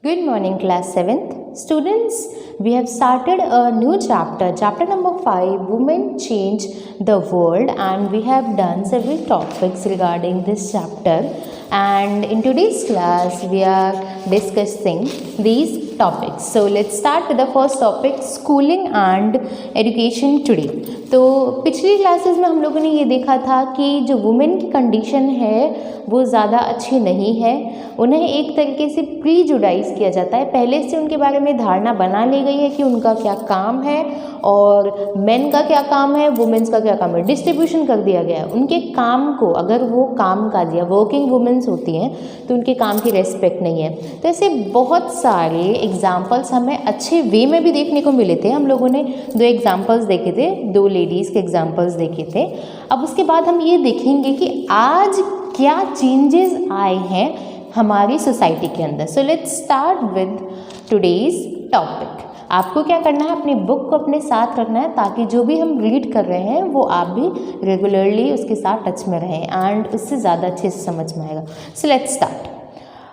Good morning, class 7th. Students, we have started a new chapter number 5, Women Change the World, and we have done several topics regarding this chapter. And in today's class, we are discussing these topics. So let's start with the first topic, schooling and education today. तो पिछली classes में हम लोगों ने ये देखा था कि जो वुमेन की कंडीशन है वो ज़्यादा अच्छी नहीं है, उन्हें एक तरीके से प्रीजुडाइज किया जाता है, पहले से उनके बारे में धारणा बना ली गई है कि उनका क्या काम है और मेन का क्या काम है, वुमेन्स का क्या काम है, डिस्ट्रीब्यूशन कर दिया गया है उनके काम को। अगर वो काम काज या वर्किंग वुमेन्स होती हैं तो उनके काम की रेस्पेक्ट नहीं है। तो ऐसे बहुत सारे एग्जाम्पल्स हमें अच्छे वे में भी देखने को मिले थे। हम लोगों ने 2 एग्जाम्पल्स देखे थे, 2 लेडीज़ के एग्जाम्पल्स देखे थे। अब उसके बाद हम ये देखेंगे कि आज क्या चेंजेस आए हैं हमारी सोसाइटी के अंदर। So let's start with today's topic. आपको क्या करना है, अपनी बुक को अपने साथ रखना है ताकि जो भी हम रीड कर रहे हैं वो आप भी रेगुलरली उसके साथ टच में रहें एंड उससे ज़्यादा अच्छे से समझ में आएगा। So let's start.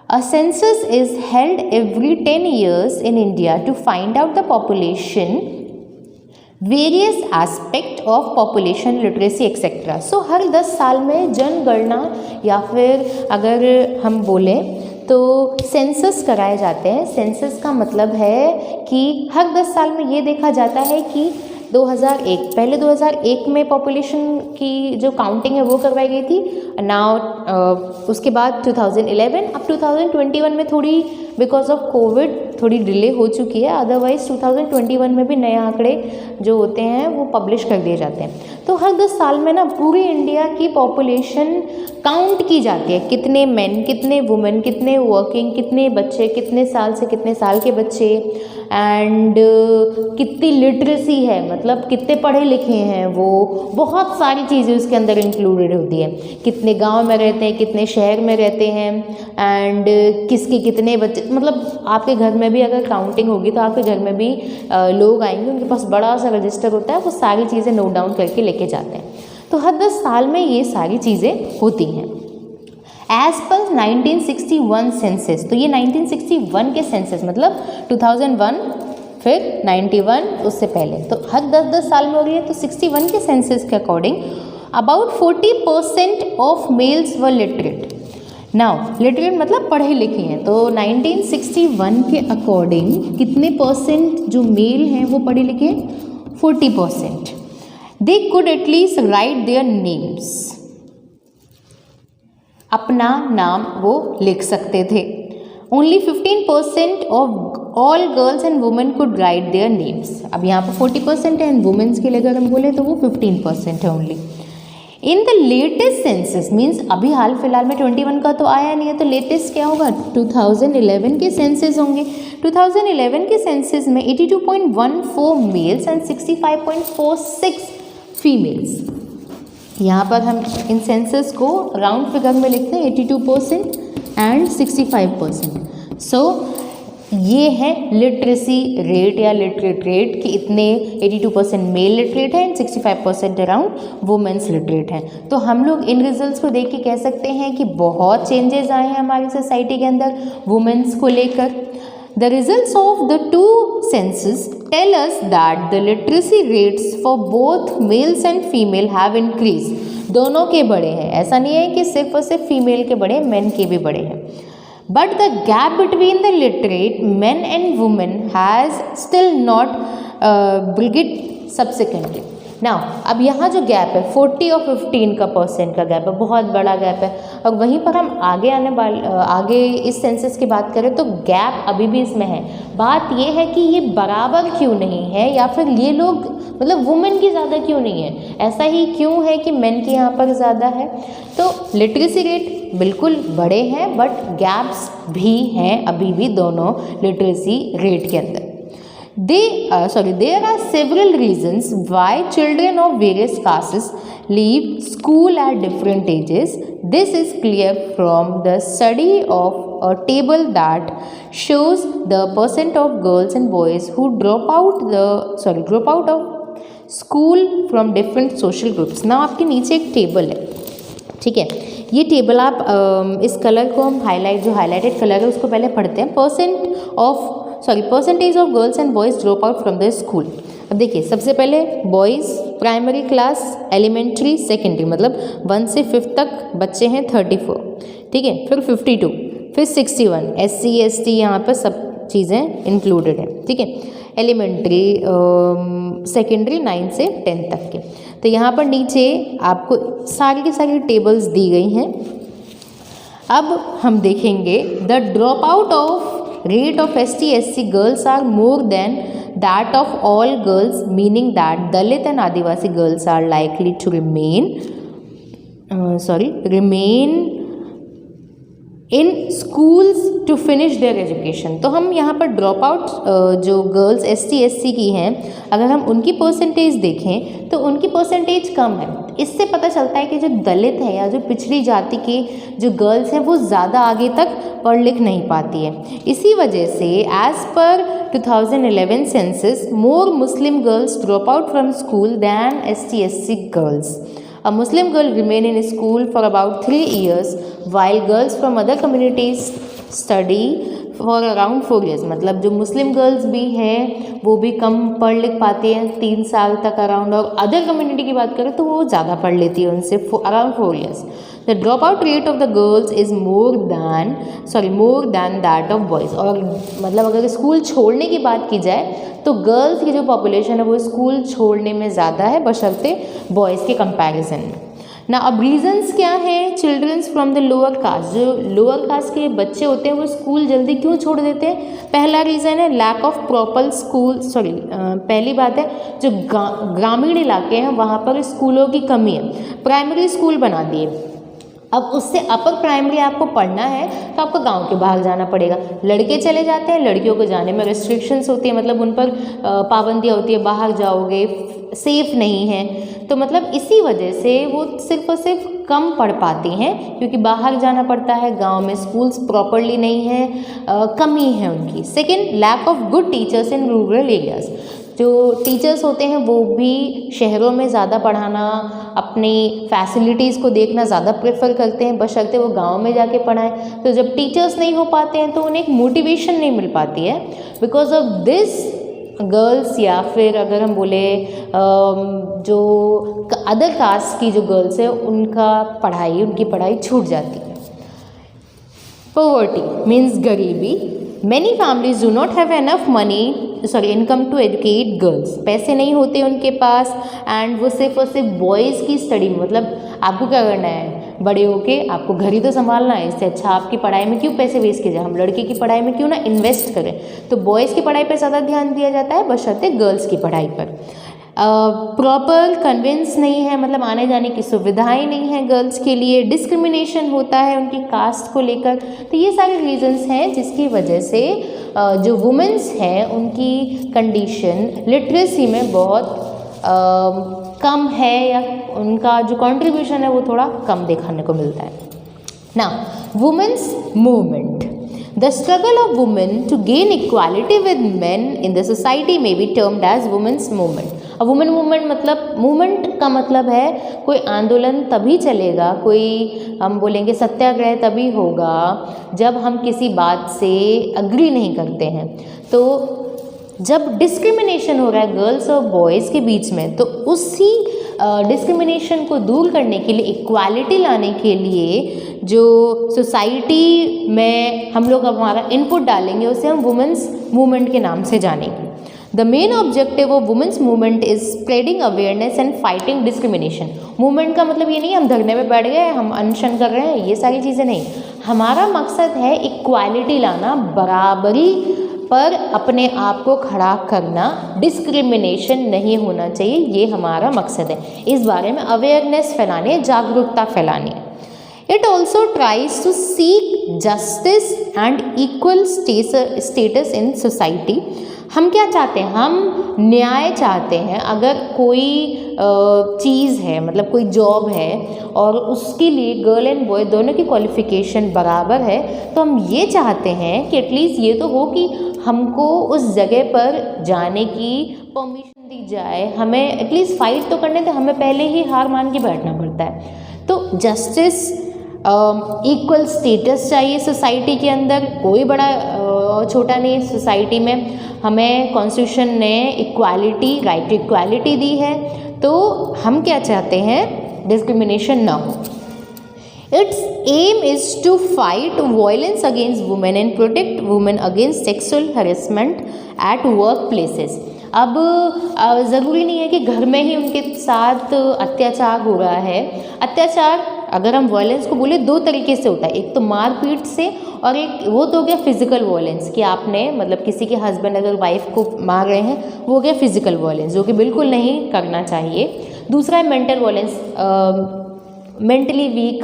A census is held every 10 years in India to find out the population, various aspect of population, literacy etcetera. So हर 10 साल में जनगणना या फिर अगर हम बोलें तो सेंसस कराए जाते हैं। सेंसस का मतलब है कि हर 10 साल में ये देखा जाता है कि 2001 पहले 2001 में पॉपुलेशन की जो काउंटिंग है वो करवाई गई थी। नाउ उसके बाद 2011, अब 2021 में थोड़ी बिकॉज ऑफ कोविड थोड़ी डिले हो चुकी है, अदरवाइज 2021 में भी नए आंकड़े जो होते हैं वो पब्लिश कर दिए जाते हैं। तो हर 10 साल में ना पूरी इंडिया की पॉपुलेशन काउंट की जाती है, कितने मेन, कितने वुमेन, कितने वर्किंग, कितने बच्चे, कितने साल से कितने साल के बच्चे, एंड कितनी लिटरेसी है, मतलब कितने पढ़े लिखे हैं वो, बहुत सारी चीज़ें उसके अंदर इंक्लूडेड होती है। कितने गांव में रहते हैं, कितने शहर में रहते हैं, एंड किसके कितने बच्चे, मतलब आपके घर में भी अगर काउंटिंग होगी तो आपके घर में भी लोग आएंगे, उनके पास बड़ा सा रजिस्टर होता है, वो सारी चीज़ें नोट डाउन करके लेके जाते हैं। तो हर 10 साल में ये सारी चीज़ें होती हैं। एज पर 1961 सेंसस, तो ये 1961 के सेंसस मतलब 2001 फिर 91 उससे पहले, तो हर 10-10 साल में हो रही है। तो 61 के सेंसस के according about 40% of males were literate. Now literate मतलब पढ़े लिखे हैं, तो 1961 के अकॉर्डिंग कितने परसेंट जो मेल हैं वो पढ़े लिखे हैं? 40%। They could at least right their names, अपना नाम वो लिख सकते थे। Only 15% of all girls and women could write their names. अब यहाँ पर 40% है एंड वुमेन्स के लिए अगर हम बोले तो वो 15% है only. In the latest census means अभी हाल फिलहाल में 21 का तो आया नहीं है, तो लेटेस्ट क्या होगा? 2011 के सेंसस होंगे। 2011 के सेंसस में 82.14 मेल्स एंड 65.46 फीमेल्स। यहाँ पर हम इन सेंसस को राउंड फिगर में लिखते हैं 82% एंड 65%। सो ये है लिटरेसी रेट या लिटरेट रेट कि इतने 82% मेल लिटरेट है एंड 65% अराउंड वुमेन्स लिटरेट हैं। तो हम लोग इन रिजल्ट्स को देख के कह सकते हैं कि बहुत चेंजेस आए हैं हमारी सोसाइटी के अंदर वुमेन्स को लेकर। The results of the 2 census tell us that the literacy rates for both males and female have increased. दोनों के बड़े हैं, ऐसा नहीं है कि सिर्फ और सिर्फ फीमेल के बड़े, मेन के भी बड़े हैं। But the gap between the literate men and women has still not bridged subsequently. Now अब यहाँ जो गैप है 40 और 15 का परसेंट का गैप है, बहुत बड़ा गैप है। और वहीं पर हम आगे इस सेंसस की बात करें तो गैप अभी भी इसमें है। बात ये है कि ये बराबर क्यों नहीं है, या फिर ये लोग मतलब वुमेन की ज़्यादा क्यों नहीं है, ऐसा ही क्यों है कि मेन की यहाँ पर ज़्यादा है। तो लिटरेसी रेट बिल्कुल बड़े हैं बट गैप्स भी हैं अभी भी दोनों लिटरेसी रेट के अंदर। There are several reasons why children of various castes leave school at different ages. This is clear from the study of a table that shows the percent of girls and boys who drop out of school from different social groups. Now आपके नीचे एक table है, ठीक है, ये table आप इस colour को हम जो हाईलाइटेड कलर है उसको पहले पढ़ते हैं। Percentage of girls and boys drop out from the school. अब देखिए, सबसे पहले boys primary class, elementary, secondary, मतलब 1 से 5 तक बच्चे हैं 34, ठीक है। फिर 52, फिर 61, SC ST यहाँ पर सब चीज़ें इंक्लूडेड है, ठीक है। एलिमेंट्री, सेकेंडरी 9 से 10 तक के। तो यहाँ पर नीचे आपको सारी की सारी टेबल्स दी गई हैं। अब हम देखेंगे the drop out of rate of ST SC girls are more than that of all girls, meaning that Dalit and Adivasi girls are likely to remain in schools to finish their education। तो हम यहाँ पर drop out जो girls ST SC की हैं, अगर हम उनकी परसेंटेज देखें तो उनकी परसेंटेज कम है। इससे पता चलता है कि जो दलित है या जो पिछड़ी जाति की जो गर्ल्स हैं वो ज़्यादा आगे तक पढ़ लिख नहीं पाती है। इसी वजह से as per 2011 census more Muslim girls drop out from school than ST SC girls. A Muslim girl remain in school for about 3 years while girls from other communities study for around 4 years। मतलब जो मुस्लिम girls भी हैं वो भी कम पढ़ लिख पाती हैं 3 साल तक अराउंड, और अदर कम्युनिटी की बात करें तो वो ज़्यादा पढ़ लेती है उनसे around 4 years। The drop out rate of the girls is more than that of boys. और मतलब अगर स्कूल छोड़ने की बात की जाए तो गर्ल्स की जो पॉपुलेशन है वो स्कूल छोड़ने में ज़्यादा है बशर्ते बॉयज़ के कंपैरिजन में ना। अब रीजंस क्या हैं? Childrens from the lower caste, जो लोअर कास्ट के बच्चे होते हैं वो स्कूल जल्दी क्यों छोड़ देते हैं? पहला रीज़न है लैक ऑफ प्रॉपर स्कूल, पहली बात है जो ग्रामीण इलाके हैं वहाँ पर स्कूलों की कमी है। प्राइमरी स्कूल बना दिए, अब उससे अपर प्राइमरी आपको पढ़ना है तो आपको गांव के बाहर जाना पड़ेगा। लड़के चले जाते हैं, लड़कियों को जाने में रेस्ट्रिक्शंस होती है, मतलब उन पर पाबंदियाँ होती है, बाहर जाओगे, सेफ़ नहीं है। तो मतलब इसी वजह से वो सिर्फ और सिर्फ कम पढ़ पाती हैं क्योंकि बाहर जाना पड़ता है, गांव में स्कूल्स प्रॉपरली नहीं है, कमी है उनकी। Second, lack of good teachers in rural areas. जो टीचर्स होते हैं वो भी शहरों में ज़्यादा पढ़ाना, अपनी फैसिलिटीज़ को देखना ज़्यादा प्रेफर करते हैं बशर्ते वो गांव में जाके पढ़ाएं। तो जब टीचर्स नहीं हो पाते हैं तो उन्हें एक मोटिवेशन नहीं मिल पाती है। बिकॉज ऑफ दिस गर्ल्स, या फिर अगर हम बोले जो अदर कास्ट की जो गर्ल्स है उनकी पढ़ाई छूट जाती है। पॉवर्टी मीन्स गरीबी। Many families do not have enough income to educate girls। पैसे नहीं होते उनके पास, एंड वो सिर्फ और सिर्फ बॉयज़ की स्टडी में, मतलब आपको क्या करना है, बड़े होके आपको घर ही तो संभालना है, इससे अच्छा आपकी पढ़ाई में क्यों पैसे वेस्ट किए जाए, हम लड़के की पढ़ाई में क्यों ना इन्वेस्ट करें। तो बॉयज़ की पढ़ाई पर ज़्यादा ध्यान दिया जाता है बशर्ते गर्ल्स की पढ़ाई पर। प्रॉपर कन्वेंस नहीं है, मतलब आने जाने की सुविधाएं नहीं है गर्ल्स के लिए। डिस्क्रिमिनेशन होता है उनकी कास्ट को लेकर। तो ये सारे रीजंस हैं जिसकी वजह से जो वुमेन्स हैं उनकी कंडीशन लिटरेसी में बहुत कम है, या उनका जो कंट्रीब्यूशन है वो थोड़ा कम देखने को मिलता है ना। Women's movement. The struggle of women to gain equality with men in the society may be termed as women's movement। अब वुमेन मूवमेंट मतलब, मूवमेंट का मतलब है कोई आंदोलन तभी चलेगा, कोई हम बोलेंगे सत्याग्रह तभी होगा जब हम किसी बात से अग्री नहीं करते हैं। तो जब डिस्क्रिमिनेशन हो रहा है गर्ल्स और बॉयज़ के बीच में, तो उसी डिस्क्रिमिनेशन को दूर करने के लिए, इक्वालिटी लाने के लिए जो सोसाइटी में हम लोग हमारा इनपुट डालेंगे उसे हम वुमेन्स मूवमेंट के नाम से जानेंगे। The main objective of women's movement is spreading awareness and fighting discrimination. Movement का मतलब ये नहीं हम धरने में बैठ गए, हम अनशन कर रहे हैं, ये सारी चीज़ें नहीं। हमारा मकसद है इक्वालिटी लाना, बराबरी पर अपने आप को खड़ा करना, डिस्क्रिमिनेशन नहीं होना चाहिए, ये हमारा मकसद है। इस बारे में अवेयरनेस फैलानी, जागरूकता फैलानी है। It also tries to seek justice and equal status in society। हम क्या चाहते हैं? हम न्याय चाहते हैं। अगर कोई चीज़ है, मतलब कोई जॉब है और उसके लिए गर्ल एंड बॉय दोनों की क्वालिफ़िकेशन बराबर है, तो हम ये चाहते हैं कि एटलीस्ट ये तो हो कि हमको उस जगह पर जाने की परमिशन दी जाए। हमें एटलीस्ट फाइट तो करने थे, हमें पहले ही हार मान के बैठना पड़ता है। तो जस्टिस इक्वल स्टेटस चाहिए सोसाइटी के अंदर, कोई बड़ा छोटा नहीं है सोसाइटी में। हमें कॉन्स्टिट्यूशन ने इक्वालिटी, राइट टू इक्वालिटी दी है, तो हम क्या चाहते हैं, डिस्क्रिमिनेशन ना हो। Its aim is to fight violence against women and protect women against sexual harassment at workplaces। अब ज़रूरी नहीं है कि घर में ही उनके साथ अत्याचार हो रहा है। अत्याचार अगर हम वायलेंस को बोले दो तरीके से होता है, एक तो मारपीट से, और एक वो तो हो गया फिजिकल वायलेंस कि आपने मतलब किसी के हस्बैंड अगर वाइफ को मार रहे हैं, वो हो गया फिजिकल वायलेंस, जो कि बिल्कुल नहीं करना चाहिए। दूसरा है मेंटल वायलेंस, मेंटली वीक,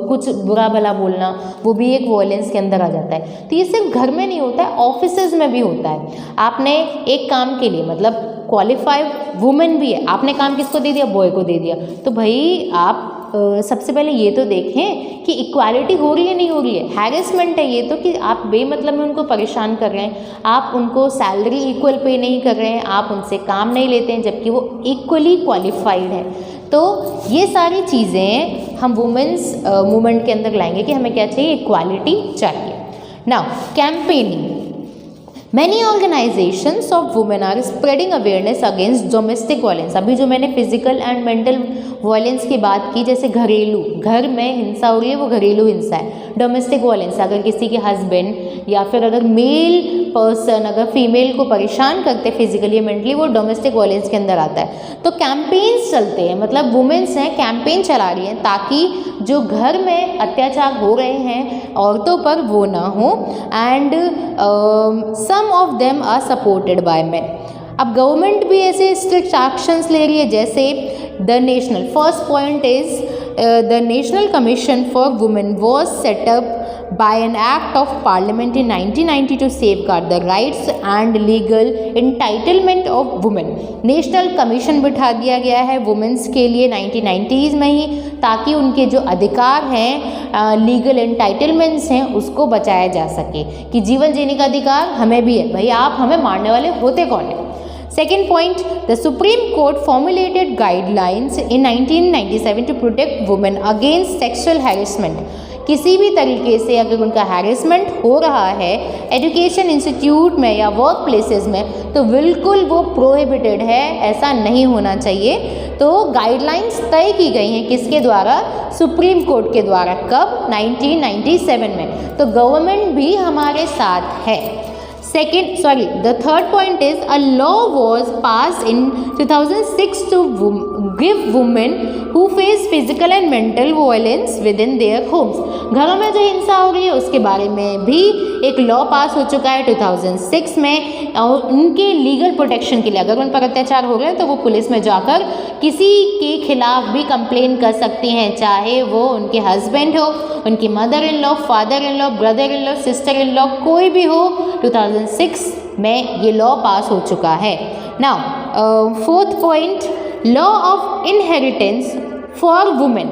कुछ बुरा भला बोलना, वो भी एक वॉयलेंस के अंदर आ जाता है। तो ये सिर्फ घर में नहीं होता है, ऑफिसेज में भी होता है। आपने एक काम के लिए मतलब क्वालिफाइड वुमेन भी है, आपने काम किसको दे दिया, बॉय को दे दिया, तो भाई आप सबसे पहले ये तो देखें कि इक्वालिटी हो रही है नहीं हो रही है। हैरेसमेंट है ये तो कि आप बेमतलब में उनको परेशान कर रहे हैं, आप उनको सैलरी इक्वल पे नहीं कर रहे हैं, आप उनसे काम नहीं लेते हैं जबकि वो इक्वली क्वालिफाइड है। तो ये सारी चीज़ें हम वुमेन्स मूवमेंट के अंदर लाएंगे कि हमें क्या चाहिए, इक्वालिटी चाहिए। Now campaigning, many organisations of women are spreading awareness against domestic violence. अभी जो मैंने फिजिकल एंड मेंटल वायलेंस की बात की, जैसे घरेलू, घर में हिंसा हो रही है वो घरेलू हिंसा है। डोमेस्टिक वायलेंस अगर किसी के हस्बैंड या फिर अगर मेल पर्सन अगर फीमेल को परेशान करते फिजिकली मेंटली, वो डोमेस्टिक वायलेंस के अंदर आता है। तो कैंपेन्स चलते हैं, मतलब वुमेन्स हैं कैंपेन चला रही हैं ताकि जो घर में अत्याचार हो रहे हैं औरतों पर वो ना हो, and some of them are supported by men. अब गवर्नमेंट भी ऐसे स्ट्रिक्ट एक्शंस ले रही है, जैसे the national, first point is the national commission for women was set up by an act of parliament in 1990 to safeguard the rights and legal entitlement of women। National commission बिठा दिया गया है women's के लिए 1990s में ही, ताकि उनके जो अधिकार हैं, लीगल एंटाइटलमेंट्स हैं, उसको बचाया जा सके कि जीवन जीने का अधिकार हमें भी है। भाई आप हमें मारने वाले होते कौन है। Second point, the Supreme Court formulated guidelines in 1997 to protect women against sexual harassment। किसी भी तरीके से अगर उनका हैरेसमेंट हो रहा है एजुकेशन इंस्टीट्यूट में या वर्क प्लेसेस में, तो बिल्कुल वो प्रोहिबिटेड है, ऐसा नहीं होना चाहिए। तो गाइडलाइंस तय की गई हैं किसके द्वारा, सुप्रीम कोर्ट के द्वारा। कब, 1997 में। तो गवर्नमेंट भी हमारे साथ है। The third point is a law was passed in 2006 to give women who face physical and mental violence within their homes। घरों में जो हिंसा हो रही है उसके बारे में भी एक लॉ पास हो चुका है 2006 में, और उनके लीगल प्रोटेक्शन के लिए अगर उन पर अत्याचार हो रहे हैं तो वो पुलिस में जाकर किसी के खिलाफ भी कंप्लेन कर सकती हैं, चाहे वो उनके हस्बैंड हो, उनकी mother in law, father in law, brother in law, sister in law, कोई भी हो। 2006 में ये लॉ पास हो चुका है। Now fourth point, law of inheritance for women,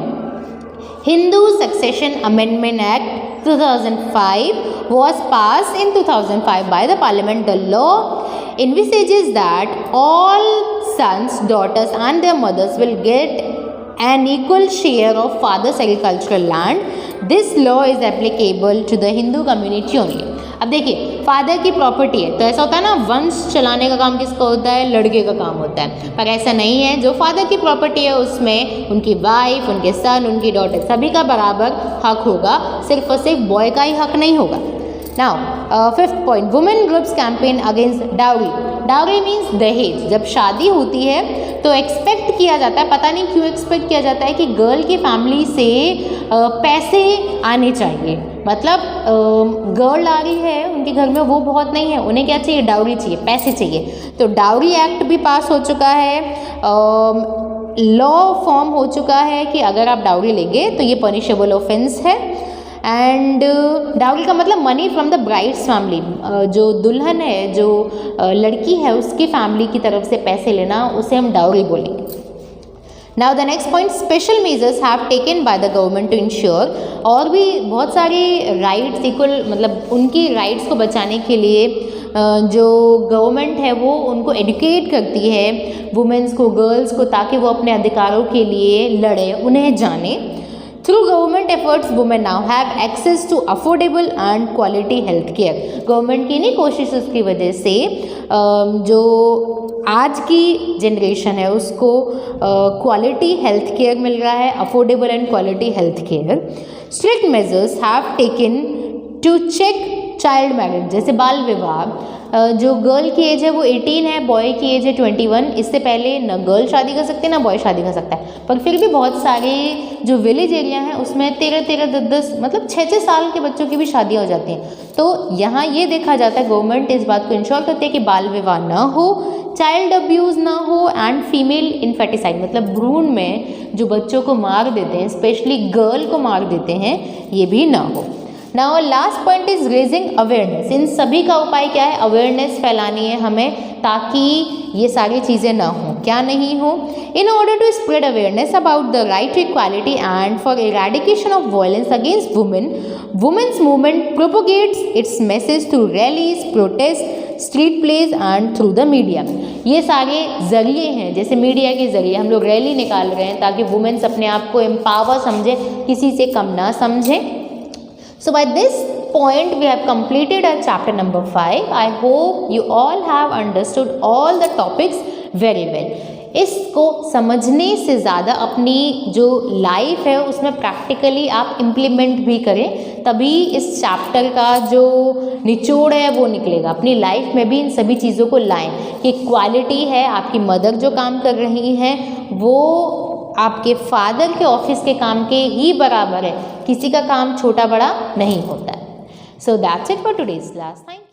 Hindu succession amendment act 2005 was passed in 2005 by the parliament. The law envisages that all sons, daughters and their mothers will get an equal share of father's agricultural land. This law is applicable to the Hindu community only। अब देखिए, father की property है तो ऐसा होता है ना, वंश चलाने का काम किसका होता है, लड़के का काम होता है, पर ऐसा नहीं है। जो फादर की प्रॉपर्टी है उसमें उनकी वाइफ, उनके सन, उनकी डॉटर सभी का बराबर हक होगा, सिर्फ और सिर्फ बॉय का ही हक नहीं होगा। Now fifth point, women groups campaign against dowry. Dowry means दहेज। जब शादी होती है तो एक्सपेक्ट किया जाता है, पता नहीं क्यों एक्सपेक्ट किया जाता है कि गर्ल की फैमिली से पैसे आने चाहिए। मतलब गर्ल आ रही है उनके घर में, वो बहुत नहीं है, उन्हें क्या चाहिए, डाउरी चाहिए, पैसे चाहिए। तो डाउरी एक्ट भी पास हो चुका है, लॉ फॉर्म हो चुका है कि अगर आप डाउरी लेंगे तो ये पनिशेबल ऑफेंस है। एंड डाउरी का मतलब money from the brides family, जो दुल्हन है, जो लड़की है, उसकी फैमिली की तरफ से पैसे लेना, उसे हम डाउरी बोलेंगे। Now the next point, special measures have taken by the government to ensure. और भी बहुत सारे राइट्स इक्वल, मतलब उनकी राइट्स को बचाने के लिए जो गवर्नमेंट है वो उनको एडुकेट करती है वुमेन्स को, गर्ल्स को, ताकि वो अपने अधिकारों के लिए लड़े, उन्हें जाने। Through government efforts, women now have access to affordable and quality health care. Government की नहीं कोशिश उसकी वजह से जो आज की जनरेशन है उसको क्वालिटी हेल्थ केयर मिल रहा है, affordable and quality health care. Strict measures have taken to check child marriage, जैसे बाल विवाह. जो गर्ल की एज है वो 18 है, बॉय की एज है 21. इससे पहले न गर्ल शादी कर सकते ना बॉय शादी कर सकता है, पर फिर भी बहुत सारे जो विलेज एरिया हैं उसमें 13-13, 10-10 मतलब 6-6 साल के बच्चों की भी शादियाँ हो जाती हैं. तो यहाँ ये देखा जाता है, गवर्नमेंट इस बात को इंश्योर करती है कि बाल विवाह ना हो, चाइल्ड अब्यूज़ ना हो एंड फीमेल इन्फेटिसाइड मतलब भ्रूण में जो बच्चों को मार देते हैं, स्पेशली गर्ल को मार देते हैं, ये भी ना हो. Now last point is raising awareness. इन सभी का उपाय क्या है? अवेयरनेस फैलानी है हमें ताकि ये सारी चीज़ें ना हो. क्या नहीं हो? In order to spread awareness about the right to equality and for eradication of violence against women, women's movement propagates its message through rallies, protest, street plays and through the media. ये सारे जरिए हैं, जैसे media के जरिए हम लोग rally निकाल रहे हैं ताकि वुमेन्स अपने आप को एम्पावर समझे, किसी से कम ना समझें. So by this point we have completed our chapter number 5. I hope you all have understood all the topics very well. इसको समझने से ज़्यादा अपनी जो लाइफ है उसमें प्रैक्टिकली आप इम्प्लीमेंट भी करें, तभी इस चैप्टर का जो निचोड़ है वो निकलेगा. अपनी लाइफ में भी इन सभी चीज़ों को लाएं कि क्वालिटी है, आपकी मदर जो काम कर रही हैं वो आपके फादर के ऑफिस के काम के ही बराबर है, किसी का काम छोटा बड़ा नहीं होता है. So that's it for today's class. Thank you.